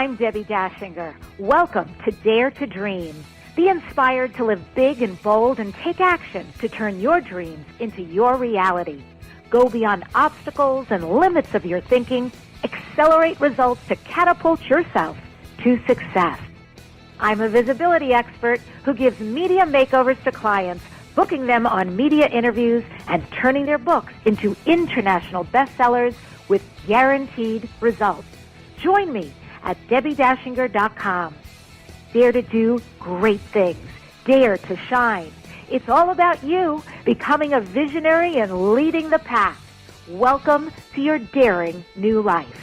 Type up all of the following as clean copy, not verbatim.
I'm Debbi Dachinger. Welcome to Dare to Dream. Be inspired to live big and bold and take action to turn your dreams into your reality. Go beyond obstacles and limits of your thinking. Accelerate results to catapult yourself to success. I'm a visibility expert who gives media makeovers to clients, booking them on media interviews and turning their books into international bestsellers with guaranteed results. Join me at DebbiDachinger.com. Dare to do great things. Dare to shine. It's all about you becoming a visionary and leading the pack. Welcome to your daring new life.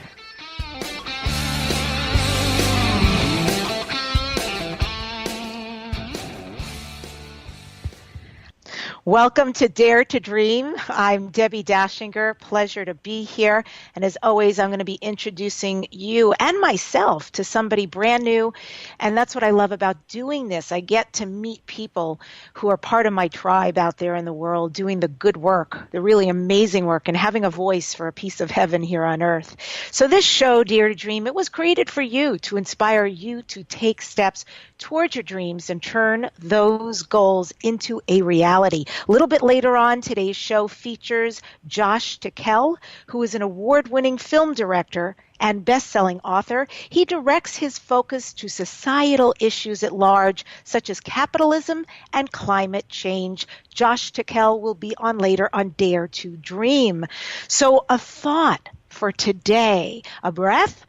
Welcome to Dare to Dream. I'm Debbi Dachinger. Pleasure to be here. And as always, I'm going to be introducing you and myself to somebody brand new. And that's what I love about doing this. I get to meet people who are part of my tribe out there in the world, doing the good work, the really amazing work, and having a voice for a piece of heaven here on earth. So this show, Dare to Dream, it was created for you, to inspire you to take steps towards your dreams and turn those goals into a reality. A little bit later on, today's show features Josh-Tickell, who is an award-winning film director and best-selling author. He directs his focus to societal issues at large, such as capitalism and climate change. Josh-Tickell will be on later on Dare to Dream. So a thought for today, a breath,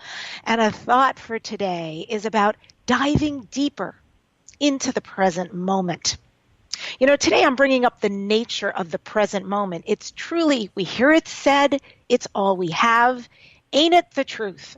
and a thought for today is about diving deeper into the present moment. You know, today I'm bringing up the nature of the present moment. It's truly, we hear it said, it's all we have. Ain't it the truth?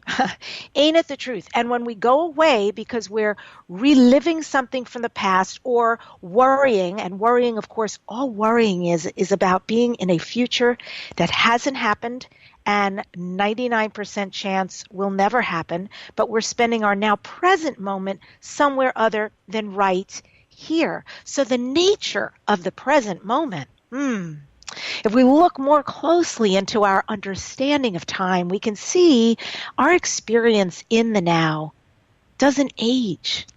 Ain't it the truth? And when we go away because we're reliving something from the past or worrying, and worrying, of course, all worrying is about being in a future that hasn't happened and 99% chance will never happen, but we're spending our now present moment somewhere other than right here. So the nature of the present moment, if we look more closely into our understanding of time, we can see our experience in the now doesn't age.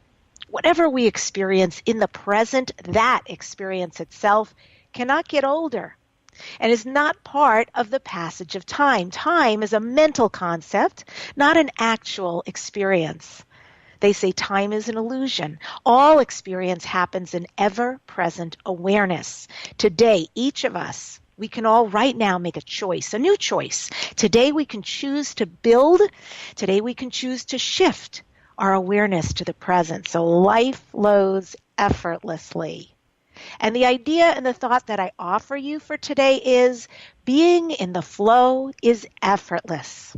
Whatever we experience in the present, that experience itself cannot get older and is not part of the passage of time. Time is a mental concept, not an actual experience. They say time is an illusion. All experience happens in ever-present awareness. Today, each of us, we can all right now make a choice, a new choice. Today we can choose to build. Today we can choose to shift our awareness to the present. So life flows effortlessly. And the idea and the thought that I offer you for today is being in the flow is effortless.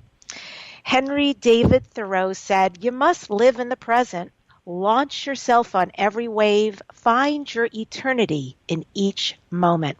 Henry David Thoreau said, "You must live in the present. Launch yourself on every wave. Find your eternity in each moment."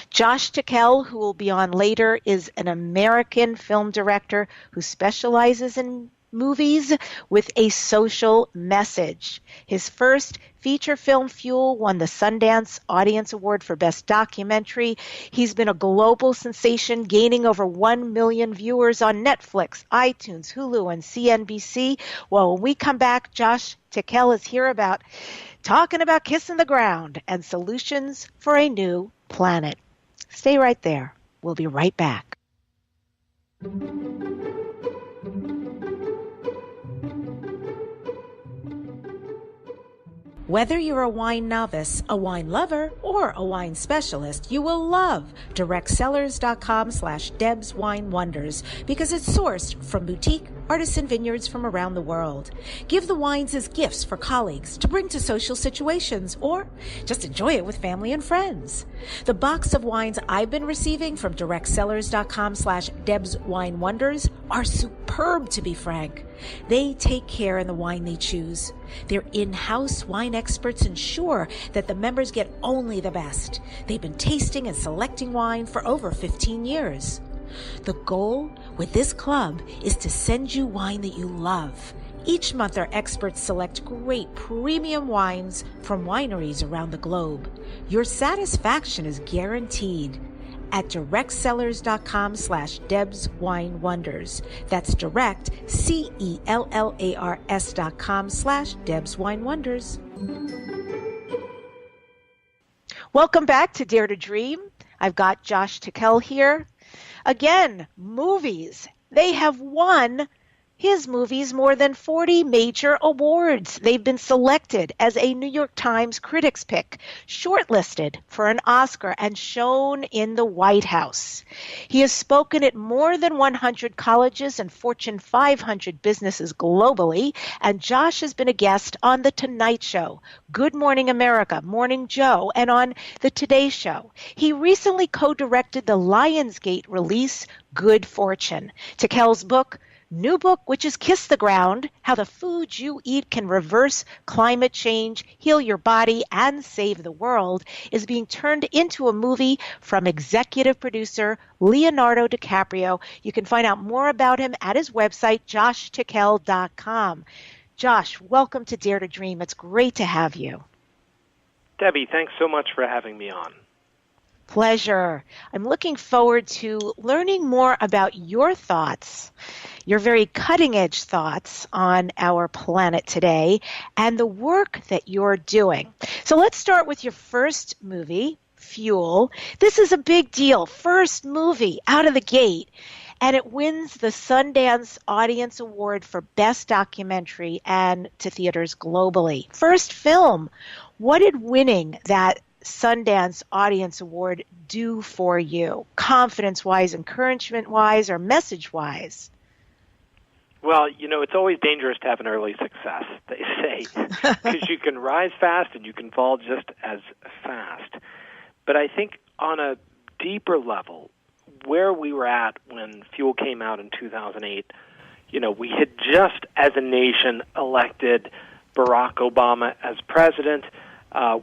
Josh-Tickell, who will be on later, is an American film director who specializes in movies with a social message. His first feature film, Fuel, won the Sundance Audience Award for Best Documentary. He's been a global sensation, gaining over 1 million viewers on Netflix, iTunes, Hulu, and CNBC. Well, when we come back, Josh-Tickell is here talking about kissing the ground and solutions for a new planet. Stay right there. We'll be right back. Whether you're a wine novice, a wine lover, or a wine specialist, you will love directsellers.com/Deb's Wine Wonders because it's sourced from boutique artisan vineyards from around the world. Give the wines as gifts for colleagues to bring to social situations or just enjoy it with family and friends. The box of wines I've been receiving from directsellers.com/Deb's Wine Wonders are superb, to be frank. They take care in the wine they choose. Their in-house wine experts ensure that the members get only the best. They've been tasting and selecting wine for over 15 years. The goal with this club is to send you wine that you love. Each month, our experts select great premium wines from wineries around the globe. Your satisfaction is guaranteed. at directsellers.com/DebsWineWonders. That's direct, CELLARS.com/DebsWineWonders. Welcome back to Dare to Dream. I've got Josh-Tickell here. Again, movies. They have won his movies more than 40 major awards. They've been selected as a New York Times Critics' Pick, shortlisted for an Oscar, and shown in the White House. He has spoken at more than 100 colleges and Fortune 500 businesses globally, and Josh has been a guest on The Tonight Show, Good Morning America, Morning Joe, and on The Today Show. He recently co-directed the Lionsgate release, Good Fortune. Tickell's new book, which is Kiss the Ground, How the Foods You Eat Can Reverse Climate Change, Heal Your Body, and Save the World, is being turned into a movie from executive producer Leonardo DiCaprio. You can find out more about him at his website, josh-tickell.com. Josh, welcome to Dare to Dream. It's great to have you. Debbie, thanks so much for having me on. Pleasure. I'm looking forward to learning more about your thoughts, your very cutting-edge thoughts on our planet today and the work that you're doing. So let's start with your first movie, Fuel. This is a big deal. First movie out of the gate. And it wins the Sundance Audience Award for Best Documentary and to theaters globally. First film. What did winning that Sundance Audience Award do for you, confidence-wise, encouragement-wise, or message-wise? Well, it's always dangerous to have an early success, they say, because you can rise fast and you can fall just as fast. But I think on a deeper level, where we were at when Fuel came out in 2008, we had just as a nation elected Barack Obama as president.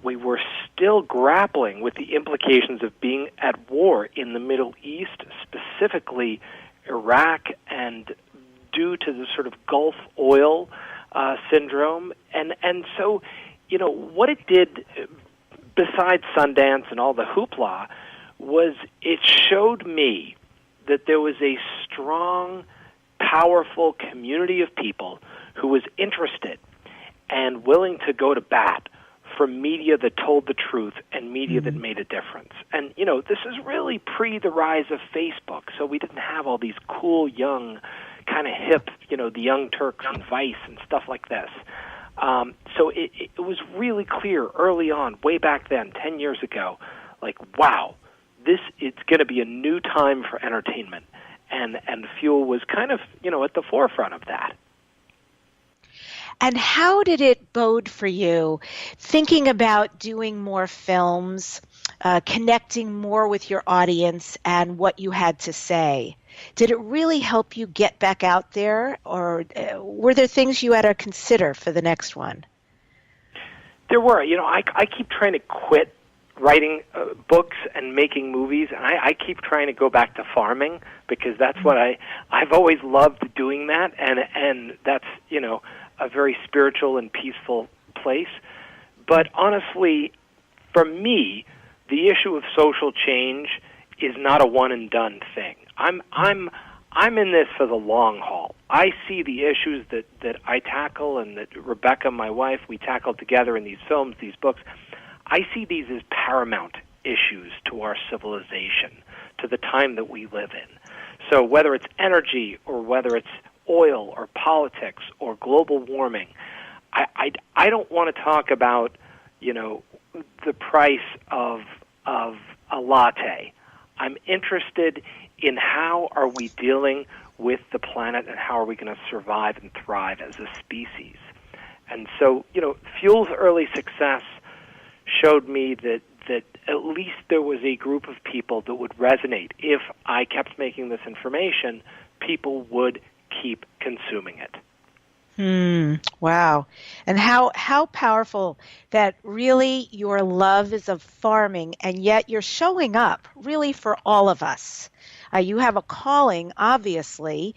We were still grappling with the implications of being at war in the Middle East, specifically Iraq, and due to the sort of Gulf oil syndrome. And so, what it did, besides Sundance and all the hoopla, was it showed me that there was a strong, powerful community of people who was interested and willing to go to bat for media that told the truth and media that made a difference. And, this is really pre the rise of Facebook, so we didn't have all these cool, young, kind of hip, the Young Turks and Vice and stuff like this. So it was really clear early on, way back then, 10 years ago, like, wow, it's going to be a new time for entertainment. And Fuel was kind of, at the forefront of that. And how did it bode for you, thinking about doing more films, connecting more with your audience and what you had to say? Did it really help you get back out there, or were there things you had to consider for the next one? There were. I keep trying to quit writing books and making movies, and I keep trying to go back to farming because that's what I've always loved doing that, and that's, a very spiritual and peaceful place. But honestly, for me, the issue of social change is not a one and done thing. I'm in this for the long haul. I see the issues that I tackle and that Rebecca, my wife, we tackle together in these films, these books. I see these as paramount issues to our civilization, to the time that we live in. So whether it's energy or whether it's oil or politics or global warming, I don't want to talk about, the price of a latte. I'm interested in how are we dealing with the planet and how are we going to survive and thrive as a species. And so, Fuel's early success showed me that at least there was a group of people that would resonate. If I kept making this information, people would keep consuming it. Wow. And how powerful that really your love is of farming, and yet you're showing up really for all of us. You have a calling, obviously,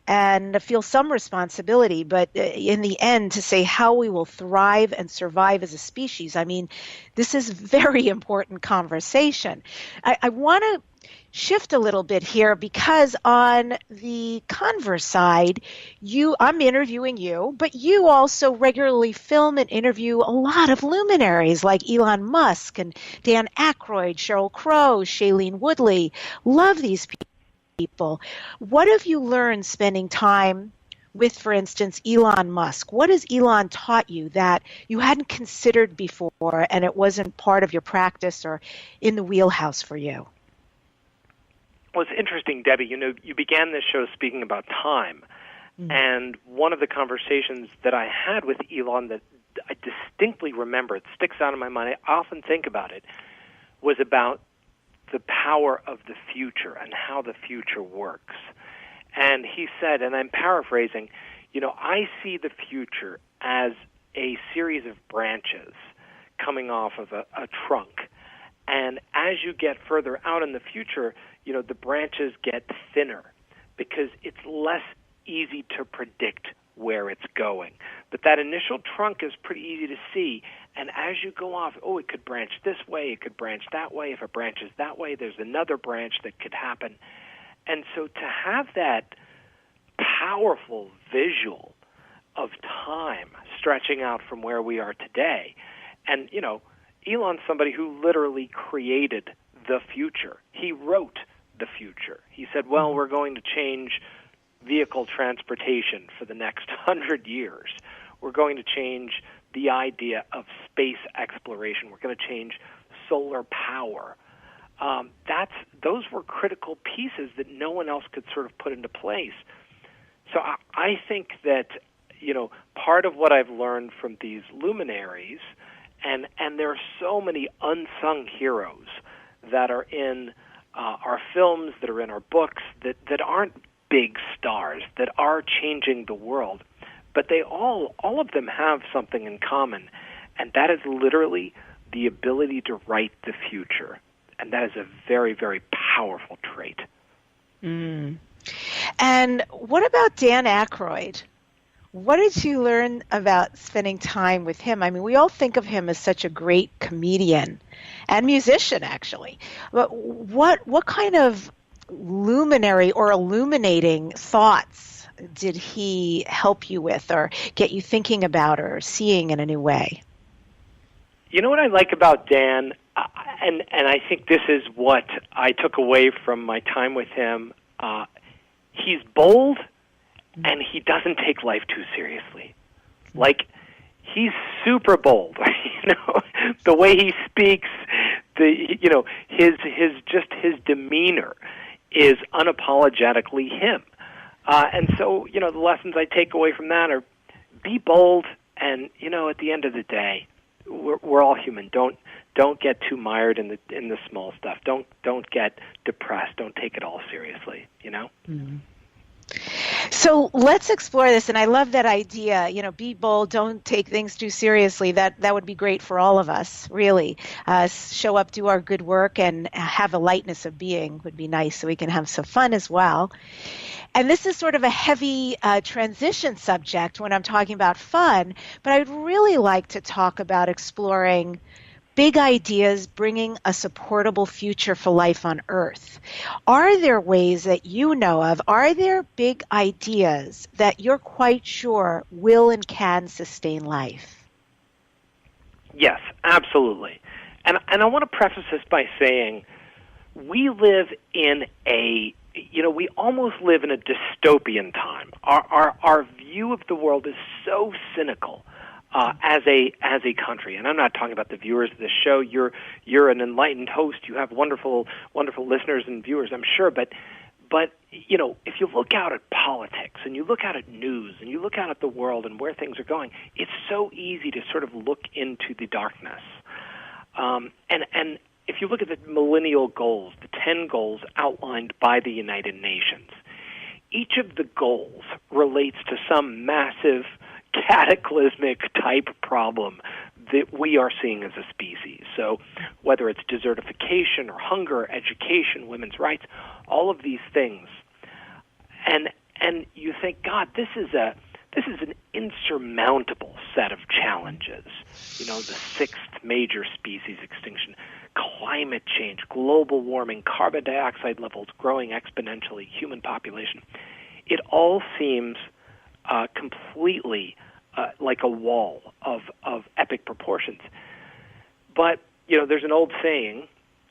and feel some responsibility, but in the end, to say how we will thrive and survive as a species. I mean, this is very important conversation. I want to shift a little bit here because on the converse side, I'm interviewing you, but you also regularly film and interview a lot of luminaries like Elon Musk and Dan Aykroyd, Sheryl Crow, Shailene Woodley. Love these people. What have you learned spending time with, for instance, Elon Musk? What has Elon taught you that you hadn't considered before and it wasn't part of your practice or in the wheelhouse for you? Well, it's interesting, Debbie. You began this show speaking about time. Mm-hmm. And one of the conversations that I had with Elon that I distinctly remember, it sticks out in my mind, I often think about it, was about the power of the future and how the future works. And he said, and I'm paraphrasing, I see the future as a series of branches coming off of a trunk. And as you get further out in the future, the branches get thinner because it's less easy to predict where it's going. But that initial trunk is pretty easy to see. And as you go off, it could branch this way, it could branch that way. If it branches that way, there's another branch that could happen. And so to have that powerful visual of time stretching out from where we are today, and, Elon's somebody who literally created the future. He wrote the future. He said, well, we're going to change vehicle transportation for the next 100 years. We're going to change the idea of space exploration. We're going to change solar power. Those were critical pieces that no one else could sort of put into place. So I think that, part of what I've learned from these luminaries, and there are so many unsung heroes that are in our films, that are in our books, that aren't big stars, that are changing the world, but they all of them have something in common, and that is literally the ability to write the future. And that is a very, very powerful trait. Mm. And what about Dan Aykroyd? What did you learn about spending time with him? I mean, we all think of him as such a great comedian and musician, actually. But what kind of luminary or illuminating thoughts did he help you with or get you thinking about or seeing in a new way? You know what I like about Dan, and I think this is what I took away from my time with him, he's bold, and he doesn't take life too seriously. Like, he's super bold. The way he speaks, his demeanor is unapologetically him. And so, the lessons I take away from that are be bold, and at the end of the day, we're all human. Don't get too mired in the small stuff. Don't get depressed. Don't take it all seriously. Mm-hmm. So let's explore this, and I love that idea. Be bold. Don't take things too seriously. That would be great for all of us, really. Show up, do our good work, and have a lightness of being would be nice, so we can have some fun as well. And this is sort of a heavy transition subject when I'm talking about fun, but I'd really like to talk about exploring big ideas bringing a supportable future for life on Earth. Are there ways that you know of, are there big ideas that you're quite sure will and can sustain life? Yes, absolutely. And I want to preface this by saying we live in we almost live in a dystopian time. Our view of the world is so cynical. As a country, and I'm not talking about the viewers of this show. You're an enlightened host. You have wonderful listeners and viewers, I'm sure. But if you look out at politics and you look out at news and you look out at the world and where things are going, it's so easy to sort of look into the darkness. And if you look at the millennial goals, the 10 goals outlined by the United Nations, each of the goals relates to some massive cataclysmic type problem that we are seeing as a species. So whether it's desertification or hunger, education, women's rights, all of these things. And you think, God, this is an insurmountable set of challenges. The 6th major species extinction, climate change, global warming, carbon dioxide levels growing exponentially, human population. It all seems completely like a wall of epic proportions. But, there's an old saying,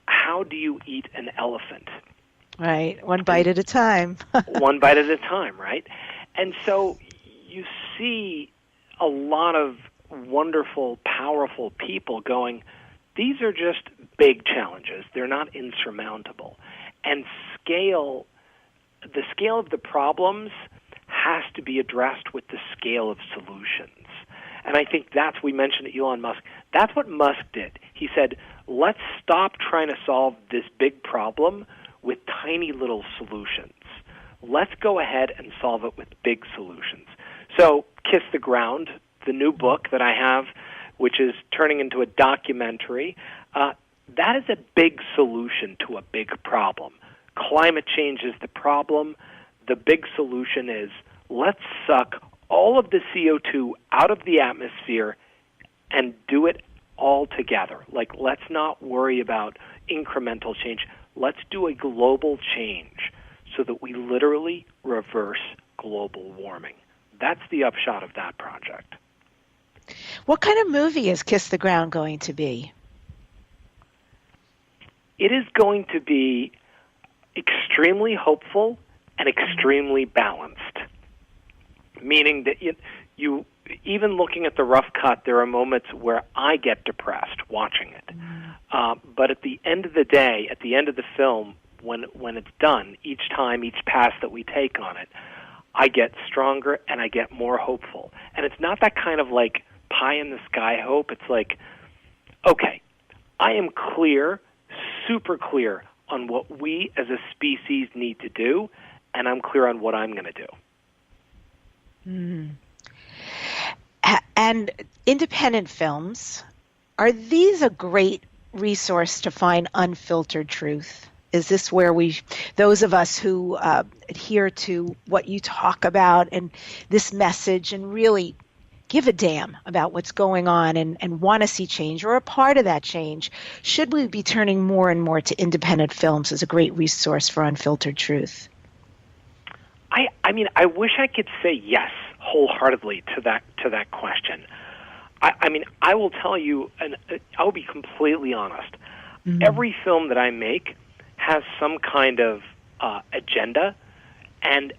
how do you eat an elephant? Right, one bite at a time. One bite at a time, right? And so you see a lot of wonderful, powerful people going, these are just big challenges. They're not insurmountable. And the scale of the problems has to be addressed with the scale of solutions. And I think we mentioned Elon Musk. That's what Musk did. He said, let's stop trying to solve this big problem with tiny little solutions. Let's go ahead and solve it with big solutions. So Kiss the Ground, the new book that I have, which is turning into a documentary, that is a big solution to a big problem. Climate change is the problem. The big solution is let's suck all of the CO2 out of the atmosphere and do it all together. Like, let's not worry about incremental change. Let's do a global change so that we literally reverse global warming. That's the upshot of that project. What kind of movie is Kiss the Ground going to be? It is going to be extremely hopeful and extremely balanced, meaning that you even looking at the rough cut, there are moments where I get depressed watching it. But at the end of the day, at the end of the film, when it's done, each pass that we take on it, I get stronger and I get more hopeful. And it's not that kind of like pie-in-the-sky hope. It's like, okay, I am clear, super clear on what we as a species need to do, and I'm clear on what I'm going to do. Mm. And independent films, are these a great resource to find unfiltered truth? Is this where those of us who adhere to what you talk about and this message and really give a damn about what's going on and want to see change or a part of that change, should we be turning more and more to independent films as a great resource for unfiltered truth? I mean, I wish I could say yes wholeheartedly to that question. I mean, I will tell you, and I will be completely honest. Mm-hmm. Every film that I make has some kind of agenda, and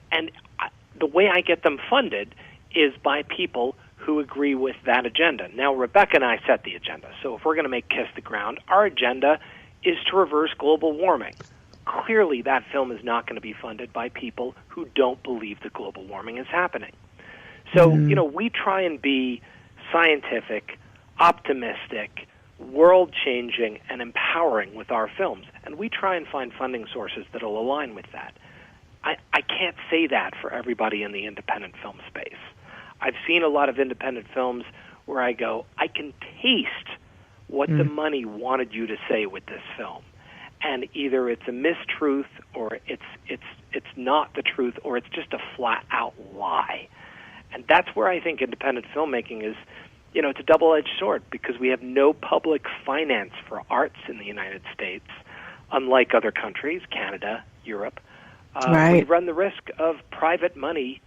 the way I get them funded is by people who agree with that agenda. Now, Rebecca and I set the agenda, so if we're going to make Kiss the Ground, our agenda is to reverse global warming. Clearly, that film is not going to be funded by people who don't believe that global warming is happening. So, we try and be scientific, optimistic, world-changing, and empowering with our films. And we try and find funding sources that will align with that. I can't say that for everybody in the independent film space. I've seen a lot of independent films where I go, I can taste what the money wanted you to say with this film. And either it's a mistruth or it's not the truth or it's just a flat-out lie. And that's where I think independent filmmaking is, it's a double-edged sword because we have no public finance for arts in the United States, unlike other countries, Canada, Europe. Right. We run the risk of private money,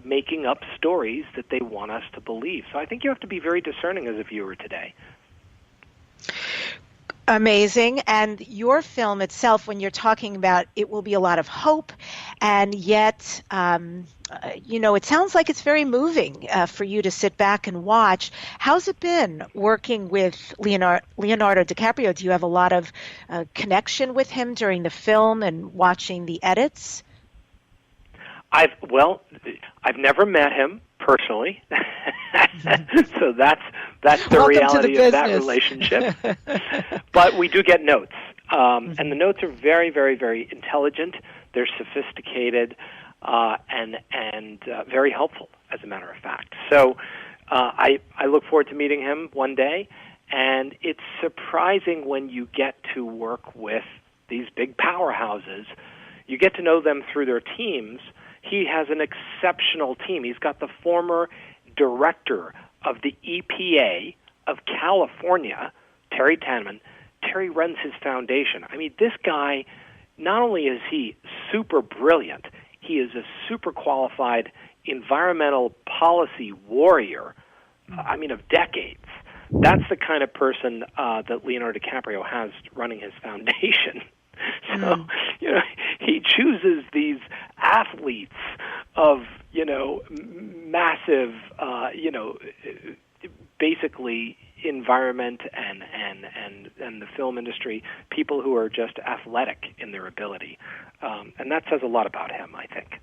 making up stories that they want us to believe. So I think you have to be very discerning as a viewer today. Amazing. And your film itself, when you're talking about it will be a lot of hope, and yet, it sounds like it's very moving for you to sit back and watch. How's it been working with Leonardo DiCaprio? Do you have a lot of connection with him during the film and watching the edits? I've never met him personally, so that's the Welcome reality to the of that relationship. But we do get notes, and the notes are very, very, very intelligent. They're sophisticated and very helpful, as a matter of fact. So I look forward to meeting him one day, and it's surprising when you get to work with these big powerhouses. You get to know them through their teams. He has an exceptional team. He's got the former director of the EPA of California, Terry Terry runs his foundation. I mean, this guy, not only is he super brilliant, he is a super qualified environmental policy warrior, of decades. That's the kind of person that Leonardo DiCaprio has running his foundation. So, he chooses these athletes of, massive, basically environment and the film industry, people who are just athletic in their ability. And that says a lot about him, I think.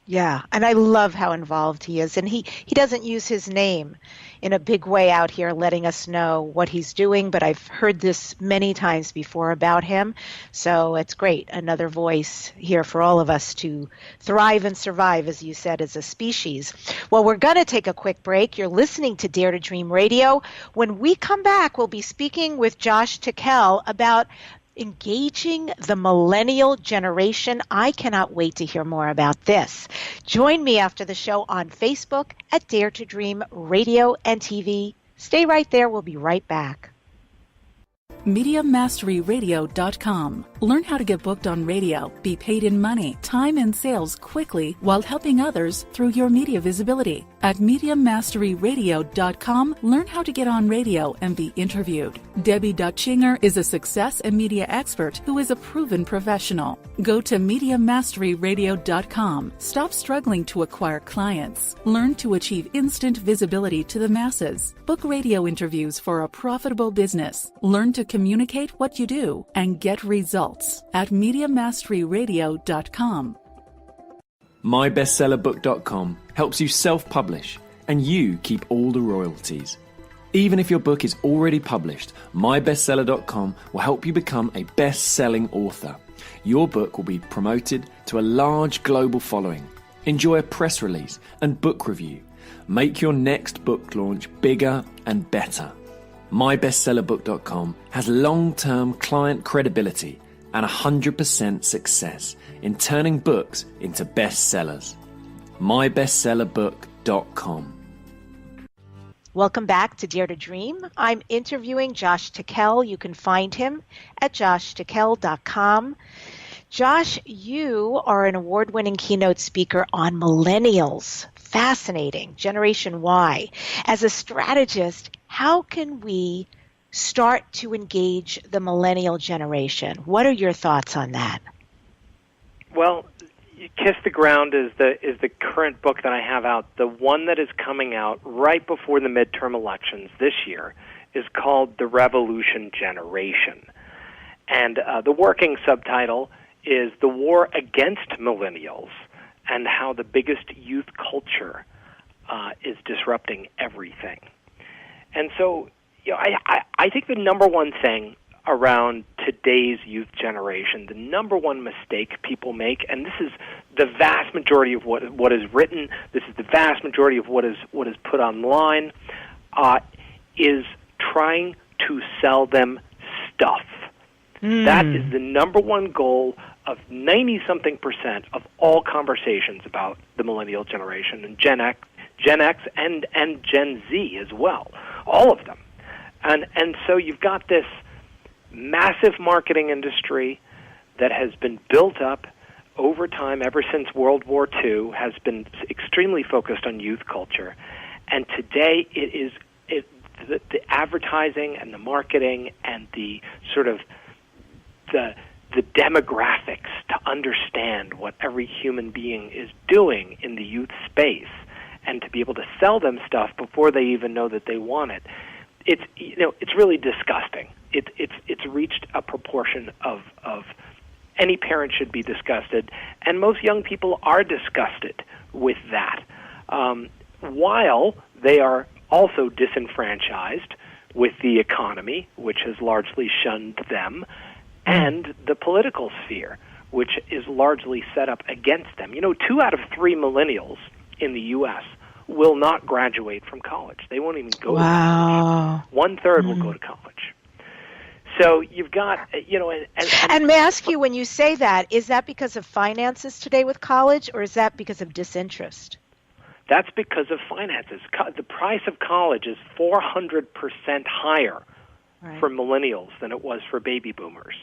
Yeah, and I love how involved he is. And he doesn't use his name in a big way out here letting us know what he's doing, but I've heard this many times before about him. So it's great. Another voice here for all of us to thrive and survive, as you said, as a species. Well, we're going to take a quick break. You're listening to Dare to Dream Radio. When we come back, we'll be speaking with josh-tickell about engaging the millennial generation. I cannot wait to hear more about this. Join me after the show on Facebook at Dare to Dream Radio and TV. Stay right there. We'll be right back. MediaMasteryRadio.com. Learn how to get booked on radio, be paid in money, time, and sales quickly while helping others through your media visibility. At MediaMasteryRadio.com, learn how to get on radio and be interviewed. Debbi Dachinger is a success and media expert who is a proven professional. Go to MediaMasteryRadio.com. Stop struggling to acquire clients. Learn to achieve instant visibility to the masses. Book radio interviews for a profitable business. Learn to communicate what you do and get results at MediaMasteryRadio.com. MyBestsellerBook.com helps you self-publish and you keep all the royalties. Even if your book is already published, MyBestseller.com will help you become a best-selling author. Your book will be promoted to a large global following. Enjoy a press release and book review. Make your next book launch bigger and better. MyBestsellerBook.com has long-term client credibility and 100% success in turning books into bestsellers. MyBestsellerBook.com. Welcome back to Dare to Dream. I'm interviewing josh-tickell. You can find him at josh-tickell.com. Josh, you are an award-winning keynote speaker on millennials. Fascinating. Generation Y. As a strategist, how can we start to engage the millennial generation? What are your thoughts on that? Well, Kiss the Ground is the current book that I have out. The one that is coming out right before the midterm elections this year is called The Revolution Generation. And the working subtitle is The War Against Millennials and How the Biggest Youth Culture is Disrupting Everything. And so, I think the number one thing around today's youth generation, the number one mistake people make, and this is the vast majority of what is written, this is the vast majority of what is put online, is trying to sell them stuff. That is the number one goal of 90-something% of all conversations about the millennial generation, and Gen X and Gen Z as well, all of them. And so you've got this massive marketing industry that has been built up over time ever since World War II, has been extremely focused on youth culture. And today the advertising and the marketing and the sort of the demographics to understand what every human being is doing in the youth space and to be able to sell them stuff before they even know that they want it. It's really disgusting. It's reached a proportion of any parent should be disgusted, and most young people are disgusted with that, while they are also disenfranchised with the economy, which has largely shunned them, and the political sphere, which is largely set up against them. 2 out of 3 millennials in the U.S. will not graduate from college. They won't even go to college. 1/3 will go to college. So you've got, And may I ask you, when you say that, is that because of finances today with college, or is that because of disinterest? That's because of finances. The price of college is 400% higher for millennials than it was for baby boomers.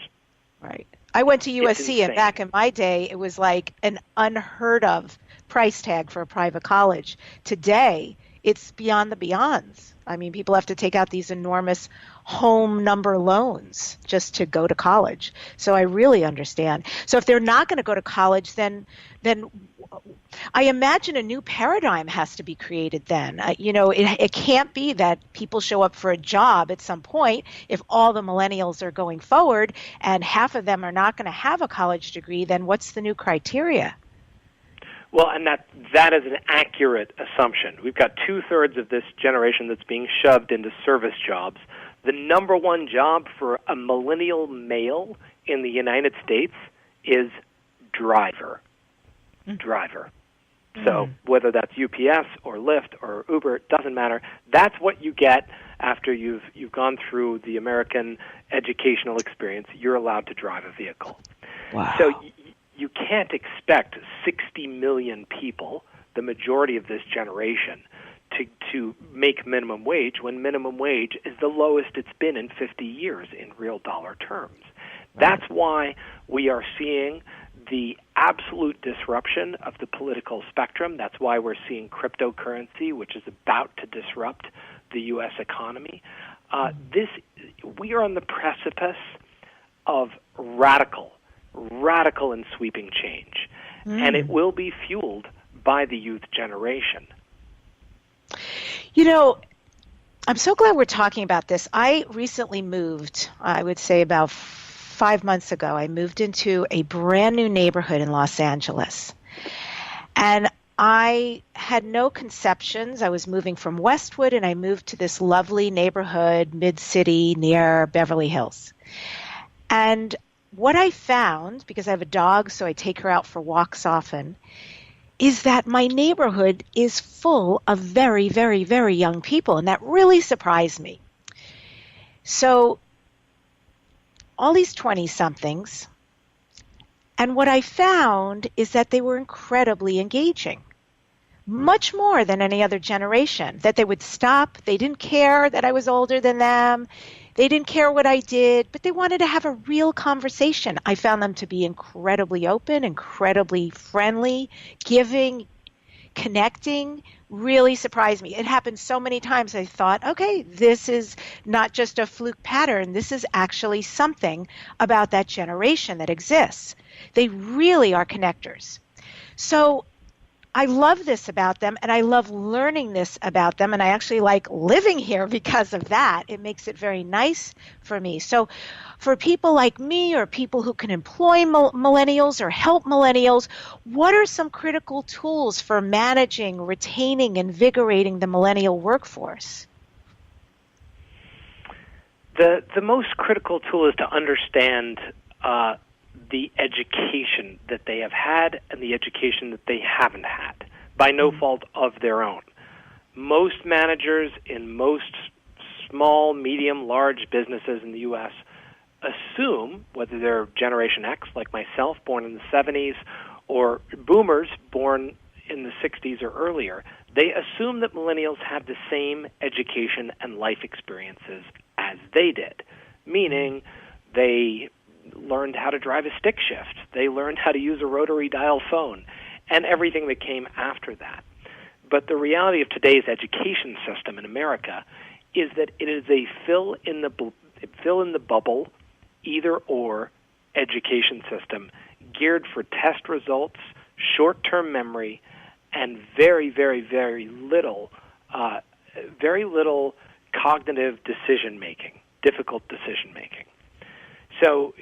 Right. I went to USC, and back in my day, it was like an unheard of price tag for a private college. Today, it's beyond the beyonds. I mean, people have to take out these enormous home number loans just to go to college. So I really understand. So if they're not going to go to college, then I imagine a new paradigm has to be created then. It can't be that people show up for a job at some point if all the millennials are going forward and half of them are not going to have a college degree, then what's the new criteria? Well, and that is an accurate assumption. We've got 2/3 of this generation that's being shoved into service jobs. The number one job for a millennial male in the United States is driver. Driver. So whether that's UPS or Lyft or Uber, it doesn't matter. That's what you get after you've gone through the American educational experience. You're allowed to drive a vehicle. Wow. So you can't expect 60 million people, the majority of this generation, to make minimum wage when minimum wage is the lowest it's been in 50 years in real dollar terms. Right. That's why we are seeing the absolute disruption of the political spectrum. That's why we're seeing cryptocurrency, which is about to disrupt the U.S. economy. We are on the precipice of radical and sweeping change, and it will be fueled by the youth generation. I'm so glad we're talking about this. I recently moved, I would say about 5 months ago. I moved into a brand new neighborhood in Los Angeles. And I had no conceptions. I was moving from Westwood, and I moved to this lovely neighborhood, mid-city, near Beverly Hills. And what I found, because I have a dog, so I take her out for walks often, is that my neighborhood is full of very, very, very young people, and that really surprised me. So all these 20-somethings, and what I found is that they were incredibly engaging, much more than any other generation, that they would stop. They didn't care that I was older than them. They didn't care what I did, but they wanted to have a real conversation. I found them to be incredibly open, incredibly friendly, giving, connecting. Really surprised me. It happened so many times. I thought, okay, this is not just a fluke pattern. This is actually something about that generation that exists. They really are connectors. So I love this about them, and I love learning this about them, and I actually like living here because of that. It makes it very nice for me. So for people like me or people who can employ millennials or help millennials, what are some critical tools for managing, retaining, invigorating the millennial workforce? The most critical tool is to understand the education that they have had and the education that they haven't had by no fault of their own. Most managers in most small, medium, large businesses in the U.S. assume, whether they're Generation X like myself, born in the 70s, or boomers born in the 60s or earlier, they assume that millennials have the same education and life experiences as they did, meaning they learned how to drive a stick shift. They learned how to use a rotary dial phone and everything that came after that. But the reality of today's education system in America is that it is a fill in the bubble, either or education system geared for test results, short-term memory, and very, very, very little cognitive decision-making, difficult decision-making. So,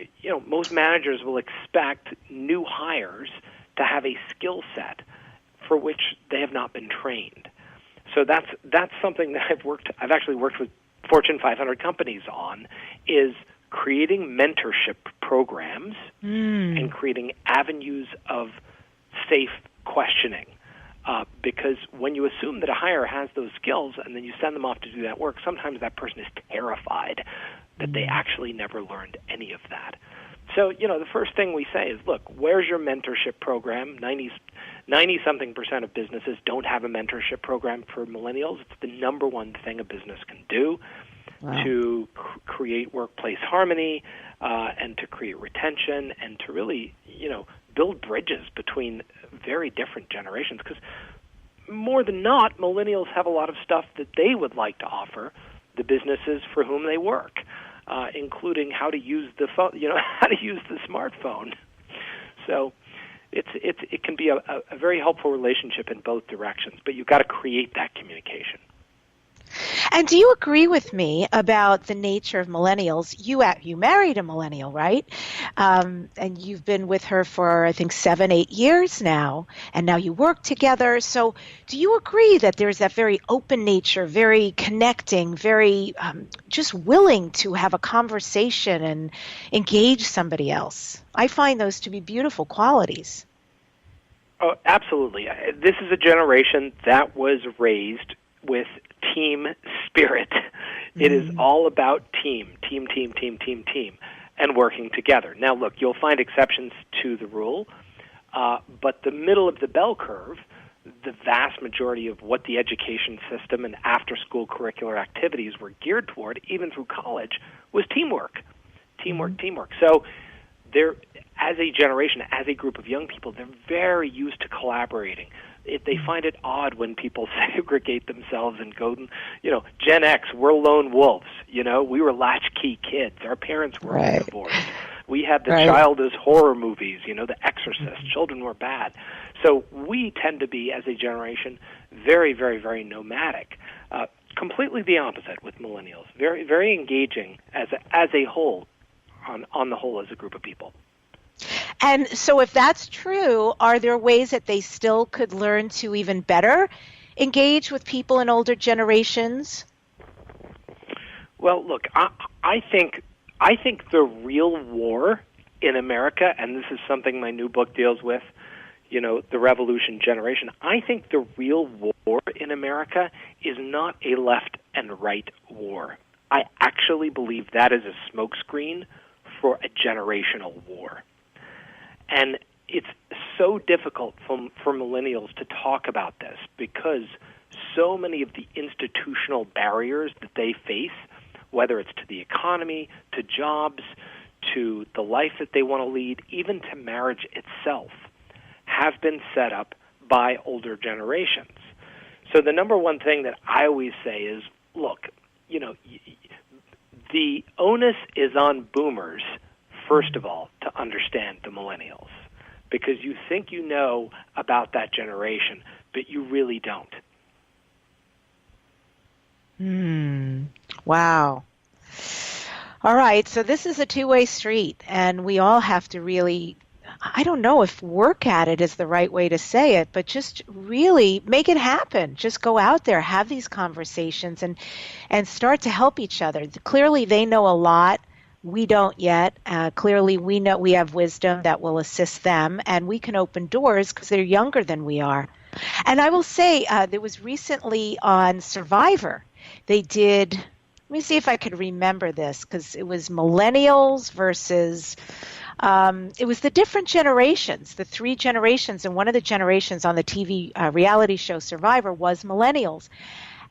most managers will expect new hires to have a skill set for which they have not been trained. So that's something that I've actually worked with Fortune 500 companies on, is creating mentorship programs and creating avenues of safe questioning. Because when you assume that a hire has those skills and then you send them off to do that work, sometimes that person is terrified that they actually never learned any of that. So, the first thing we say is, look, where's your mentorship program? 90-something% of businesses don't have a mentorship program for millennials. It's the number one thing a business can do to create workplace harmony and to create retention and to really, build bridges between very different generations. Because more than not, millennials have a lot of stuff that they would like to offer the businesses for whom they work, including how to use the phone, how to use the smartphone. So it can be a very helpful relationship in both directions, but you've got to create that communication. And do you agree with me about the nature of millennials? You married a millennial, right? And you've been with her for, I think, 7-8 years now, and now you work together. So do you agree that there's that very open nature, very connecting, very just willing to have a conversation and engage somebody else? I find those to be beautiful qualities. Oh, absolutely. This is a generation that was raised with team spirit. It is all about team, and working together. Now, look, you'll find exceptions to the rule, but the middle of the bell curve, the vast majority of what the education system and after-school curricular activities were geared toward, even through college, was teamwork. Teamwork. So they're, as a generation, as a group of young people, they're very used to collaborating. They find it odd when people segregate themselves and go, Gen X, we're lone wolves. We were latchkey kids. Our parents were divorced. We had the childish horror movies, The Exorcist. Children were bad. So we tend to be, as a generation, very, very, very nomadic. Completely the opposite with millennials. Very, very engaging as a whole, on the whole, as a group of people. And so if that's true, are there ways that they still could learn to even better engage with people in older generations? Well, look, I think the real war in America, and this is something my new book deals with, the revolution generation, I think the real war in America is not a left and right war. I actually believe that is a smokescreen for a generational war. And it's so difficult for millennials to talk about this because so many of the institutional barriers that they face, whether it's to the economy, to jobs, to the life that they want to lead, even to marriage itself, have been set up by older generations. So the number one thing that I always say is, look, the onus is on boomers, first of all, to understand the millennials, because you think you know about that generation, but you really don't. Wow. All right, so this is a two-way street, and we all have to really, I don't know if work at it is the right way to say it, but just really make it happen. Just go out there, have these conversations, and start to help each other. Clearly, they know a lot. We don't yet. Clearly, we know we have wisdom that will assist them, and we can open doors because they're younger than we are. And I will say, there was recently on Survivor, they did, let me see if I could remember this, because it was millennials versus, it was the different generations, the 3 generations, and one of the generations on the TV reality show Survivor was millennials.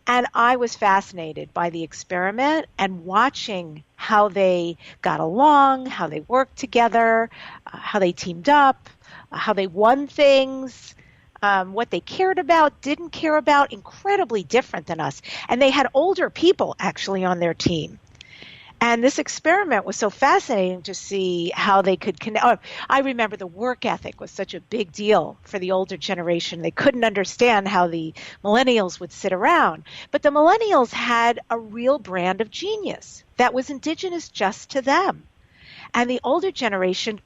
And I was fascinated by the experiment and watching how they got along, how they worked together, how they teamed up, how they won things, what they cared about, didn't care about, incredibly different than us. And they had older people actually on their team. And this experiment was so fascinating to see how they could connect. Oh, I remember the work ethic was such a big deal for the older generation. They couldn't understand how the millennials would sit around. But the millennials had a real brand of genius that was indigenous just to them. And the older generation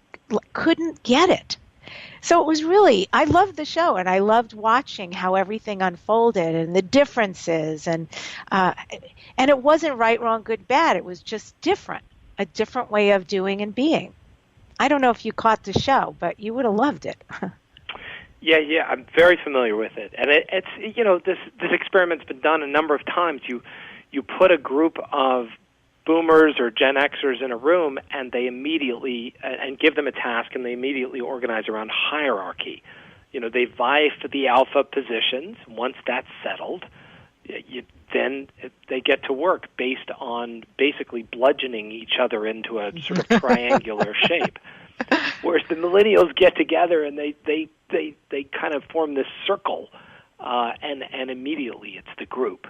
couldn't get it. So it was really, I loved the show, and I loved watching how everything unfolded and the differences, and it wasn't right, wrong, good, bad. It was just different, a different way of doing and being. I don't know if you caught the show, but you would have loved it. Yeah, I'm very familiar with it, and it's this experiment's been done a number of times. You put a group of boomers or Gen Xers in a room, and they immediately and give them a task, and they immediately organize around hierarchy. They vie for the alpha positions. Once that's settled, then they get to work based on basically bludgeoning each other into a sort of triangular shape. Whereas the millennials get together and they kind of form this circle, and immediately it's the group.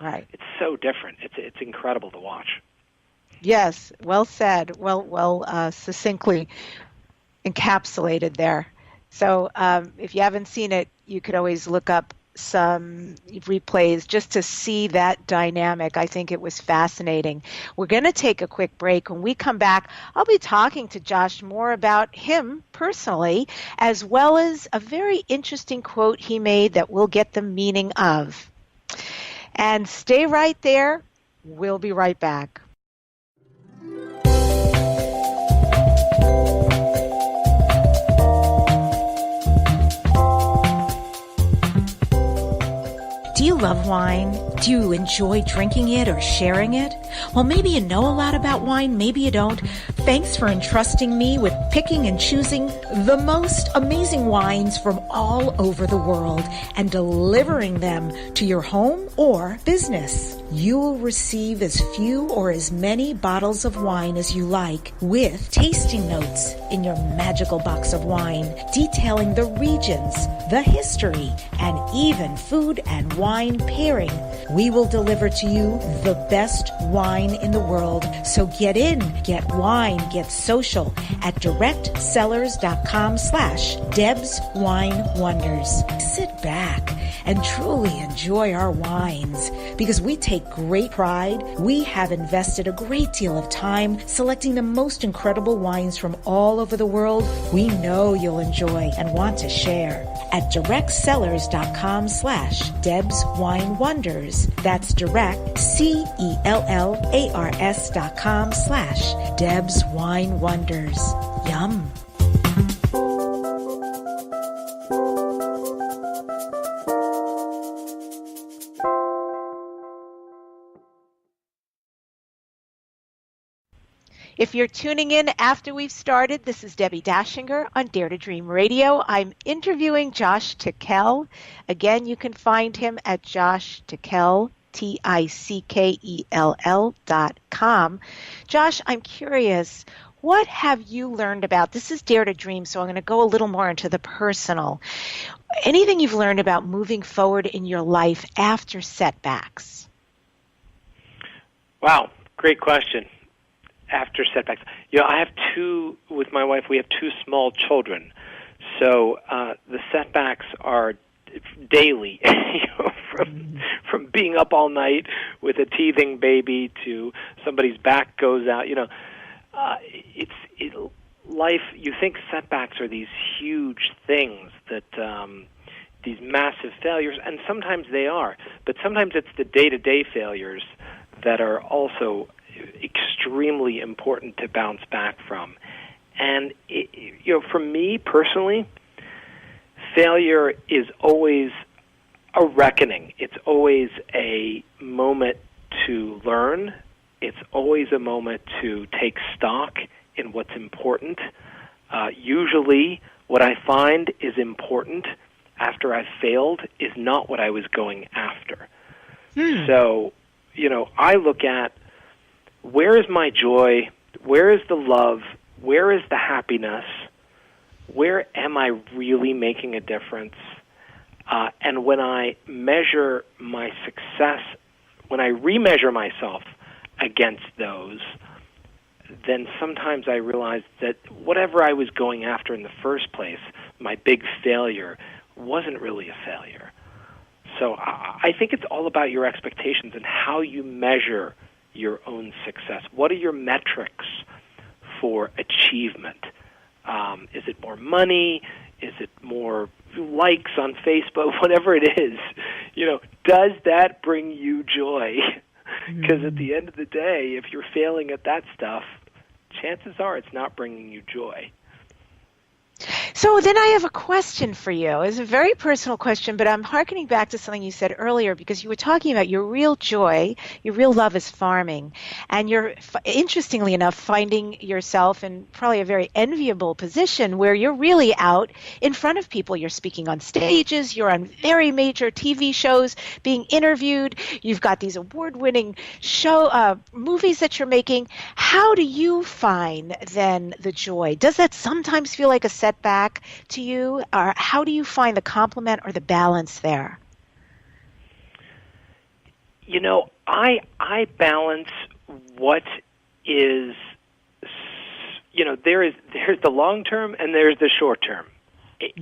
Right. It's so different. It's incredible to watch. Yes, well said. Well, succinctly encapsulated there. So if you haven't seen it, you could always look up some replays just to see that dynamic. I think it was fascinating. We're going to take a quick break. When we come back, I'll be talking to Josh more about him personally, as well as a very interesting quote he made that we'll get the meaning of. And stay right there. We'll be right back. Do you love wine? Do you enjoy drinking it or sharing it? Well, maybe you know a lot about wine, maybe you don't. Thanks for entrusting me with picking and choosing the most amazing wines from all over the world and delivering them to your home or business. You will receive as few or as many bottles of wine as you like, with tasting notes in your magical box of wine detailing the regions, the history, and even food and wine pairing. We will deliver to you the best wine in the world. So get in, get wine, get social at directsellers.com/Deb's Wine Wonders. Sit back and truly enjoy our wines, because we take great pride. We have invested a great deal of time selecting the most incredible wines from all over the world we know you'll enjoy and want to share. At directsellers.com/Deb's Wine Wonders. That's direct, CELLARS.com/Deb's Wine Wonders. Yum. If you're tuning in after we've started, this is Debbi Dachinger on Dare to Dream Radio. I'm interviewing josh-tickell. Again, you can find him at josh-tickell, TICKELL.com. Josh, I'm curious, what have you learned about, this is Dare to Dream, so I'm going to go a little more into the personal. Anything you've learned about moving forward in your life after setbacks? Wow, great question. After setbacks. I have with my wife, we have 2 small children. So the setbacks are daily, from being up all night with a teething baby to somebody's back goes out. Life, you think setbacks are these huge things that, these massive failures, and sometimes they are. But sometimes it's the day-to-day failures that are also extremely important to bounce back from. And for me personally, failure is always a reckoning. It's always a moment to learn. It's always a moment to take stock in what's important. Usually what I find is important after I've failed is not what I was going after. So, I look at, where is my joy? Where is the love? Where is the happiness? Where am I really making a difference? And when I measure my success, when I remeasure myself against those, then sometimes I realize that whatever I was going after in the first place, my big failure, wasn't really a failure. So I think it's all about your expectations and how you measure your own success. What are your metrics for achievement? Is it more money? Is it more likes on Facebook? Whatever it is, does that bring you joy? Because at the end of the day, if you're failing at that stuff, chances are it's not bringing you joy. So then I have a question for you. It's a very personal question, but I'm hearkening back to something you said earlier because you were talking about your real joy, your real love is farming, and you're, interestingly enough, finding yourself in probably a very enviable position where you're really out in front of people. You're speaking on stages, you're on very major TV shows, being interviewed, you've got these award-winning movies that you're making. How do you find then the joy? Does that sometimes feel like a setback to you, or how do you find the complement or the balance there? You know, I balance what is, you know, there's the long term and there's the short term.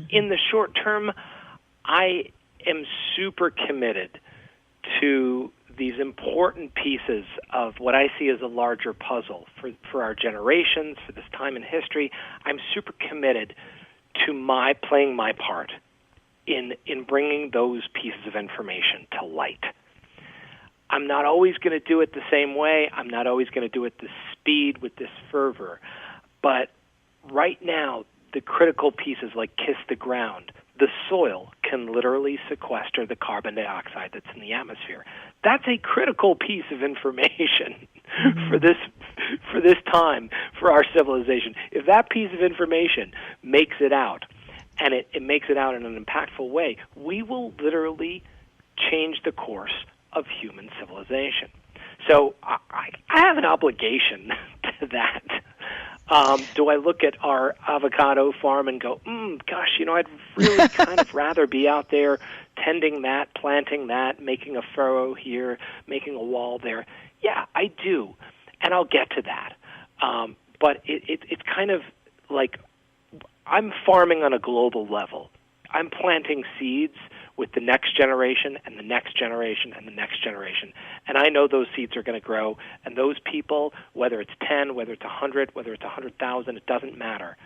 In the short term, I am super committed to these important pieces of what I see as a larger puzzle for our generations, for this time in history. I'm super committed to playing my part in bringing those pieces of information to light. I'm not always going to do it the same way. I'm not always going to do it this speed, with this fervor. But right now, the critical pieces like kiss the ground, the soil can literally sequester the carbon dioxide that's in the atmosphere. That's a critical piece of information for this time, for our civilization. If that piece of information makes it out, and it makes it out in an impactful way, we will literally change the course of human civilization. So I have an obligation to that. Do I look at our avocado farm and go, gosh, you know, I'd really kind of rather be out there tending that, planting that, making a furrow here, making a wall there? Yeah, I do, and I'll get to that. But it's kind of like I'm farming on a global level. I'm planting seeds with the next generation and the next generation and the next generation. And I know those seeds are going to grow. And those people, whether it's 10, whether it's 100, whether it's 100,000, it doesn't matter.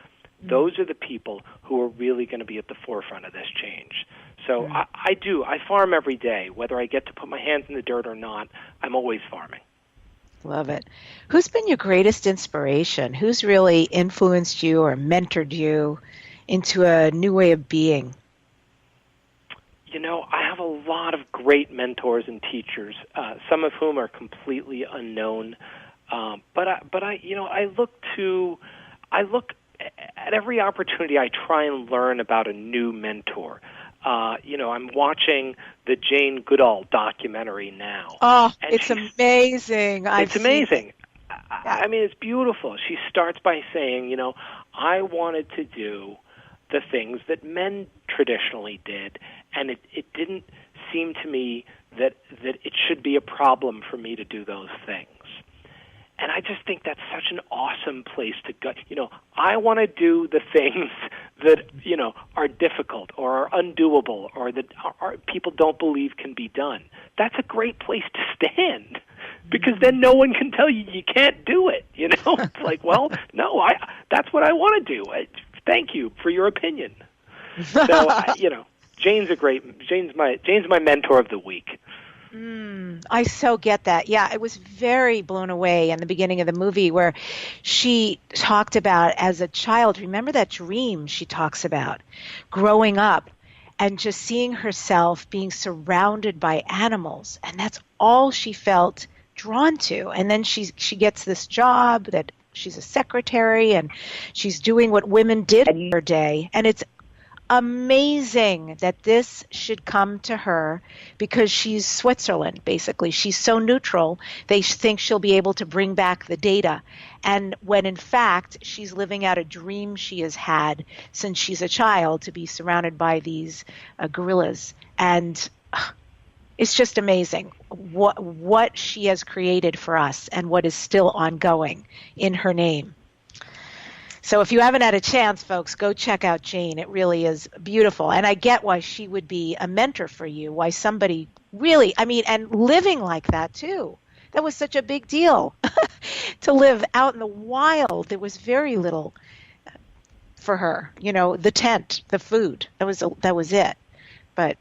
Those are the people who are really going to be at the forefront of this change. So I farm every day. Whether I get to put my hands in the dirt or not, I'm always farming. Love it. Who's been your greatest inspiration? Who's really influenced you or mentored you into a new way of being? You know, I have a lot of great mentors and teachers, some of whom are completely unknown. But I look at every opportunity. I try and learn about a new mentor. I'm watching the Jane Goodall documentary now. Oh, it's amazing. It's amazing. I mean, it's beautiful. She starts by saying, I wanted to do the things that men traditionally did, and it didn't seem to me that it should be a problem for me to do those things. And I just think that's such an awesome place to go. I want to do the things that, are difficult or are undoable or that people don't believe can be done. That's a great place to stand, because then no one can tell you can't do it. It's like, well, no, that's what I want to do. Thank you for your opinion. So, Jane's my mentor of the week. I so get that. Yeah, I was very blown away in the beginning of the movie where she talked about, as a child, remember that dream she talks about, growing up and just seeing herself being surrounded by animals, and that's all she felt drawn to. And then she gets this job that she's a secretary, and she's doing what women did in her day, and it's amazing that this should come to her because she's Switzerland, basically. She's so neutral, they think she'll be able to bring back the data. And when in fact, she's living out a dream she has had since she's a child, to be surrounded by these gorillas. And it's just amazing what she has created for us and what is still ongoing in her name. So if you haven't had a chance, folks, go check out Jane. It really is beautiful. And I get why she would be a mentor for you, why somebody really, and living like that too. That was such a big deal to live out in the wild. There was very little for her, the tent, the food, that was it. But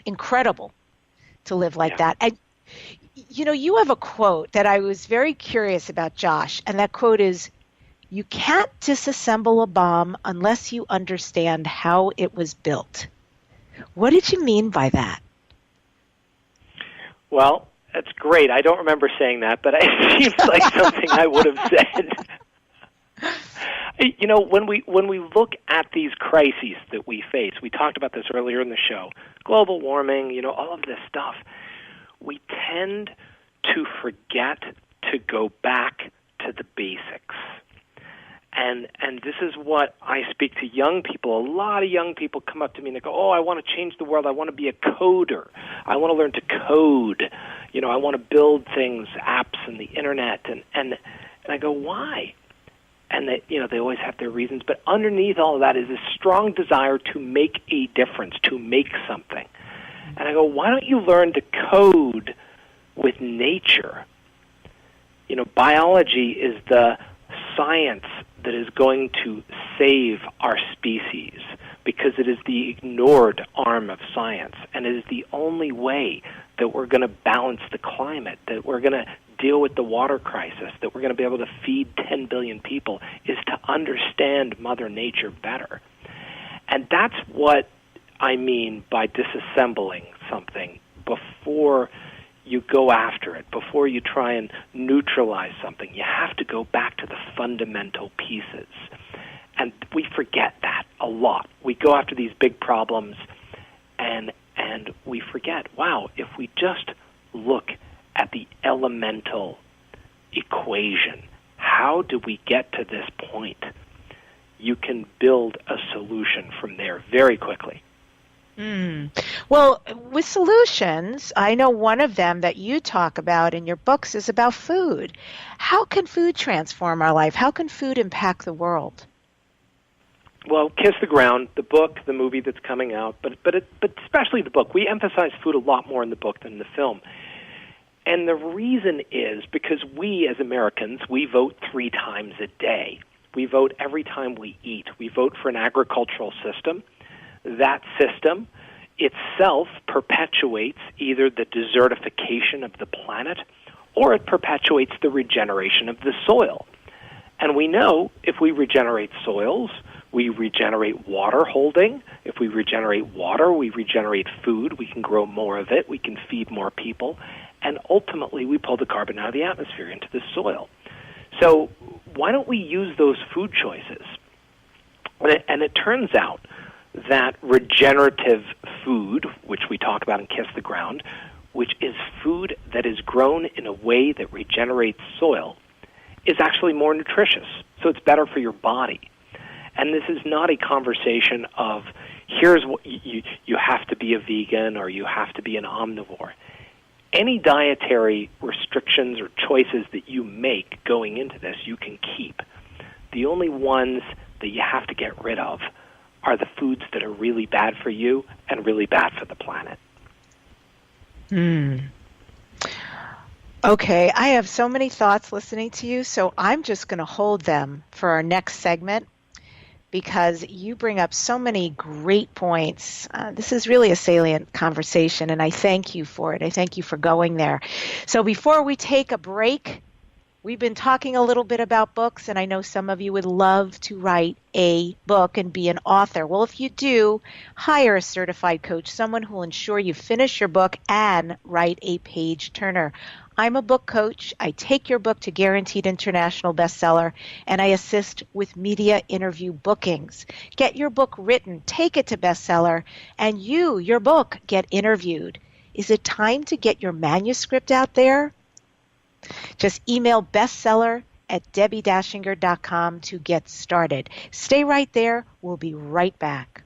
incredible to live like that. And, you have a quote that I was very curious about, Josh, and that quote is, You can't disassemble a bomb unless you understand how it was built. What did you mean by that? Well, that's great. I don't remember saying that, but it seems like something I would have said. You know, when we look at these crises that we face, we talked about this earlier in the show, global warming, you know, all of this stuff, we tend to forget to go back to the basics. And this is what I speak to young people. A lot of young people come up to me and they go, oh, I want to change the world. I want to be a coder. I want to learn to code. You know, I want to build things, apps and the internet. And I go, why? And they, you know, they always have their reasons. But underneath all of that is a strong desire to make a difference, to make something. And I go, why don't you learn to code with nature? You know, biology is the science that is going to save our species because it is the ignored arm of science, and it is the only way that we're going to balance the climate, that we're going to deal with the water crisis, that we're going to be able to feed 10 billion people, is to understand Mother Nature better. And that's what I mean by disassembling something before you go after it, before you try and neutralize something. You have to go back to the fundamental pieces. And we forget that a lot. We go after these big problems and we forget, wow, if we just look at the elemental equation, how do we get to this point? You can build a solution from there very quickly. Well, with solutions, I know one of them that you talk about in your books is about food. How can food transform our life? How can food impact the world? Well, Kiss the Ground, the book, the movie that's coming out, but especially the book. We emphasize food a lot more in the book than in the film. And the reason is because we as Americans, we vote 3 times a day. We vote every time we eat. We vote for an agricultural system. That system itself perpetuates either the desertification of the planet or it perpetuates the regeneration of the soil. And we know if we regenerate soils, we regenerate water holding. If we regenerate water, we regenerate food. We can grow more of it. We can feed more people. And ultimately, we pull the carbon out of the atmosphere into the soil. So why don't we use those food choices? And it turns out that regenerative food, which we talk about in Kiss the Ground, which is food that is grown in a way that regenerates soil, is actually more nutritious. So it's better for your body. And this is not a conversation of, here's what you have to be a vegan or you have to be an omnivore. Any dietary restrictions or choices that you make going into this, you can keep. The only ones that you have to get rid of are the foods that are really bad for you and really bad for the planet. Okay, I have so many thoughts listening to you, so I'm just going to hold them for our next segment because you bring up so many great points. This is really a salient conversation, and I thank you for it. I thank you for going there. So before we take a break, we've been talking a little bit about books, and I know some of you would love to write a book and be an author. Well, if you do, hire a certified coach, someone who will ensure you finish your book and write a page turner. I'm a book coach. I take your book to guaranteed international bestseller, and I assist with media interview bookings. Get your book written, take it to bestseller, and your book, get interviewed. Is it time to get your manuscript out there? Just email bestseller@debbidachinger.com to get started. Stay right there. We'll be right back.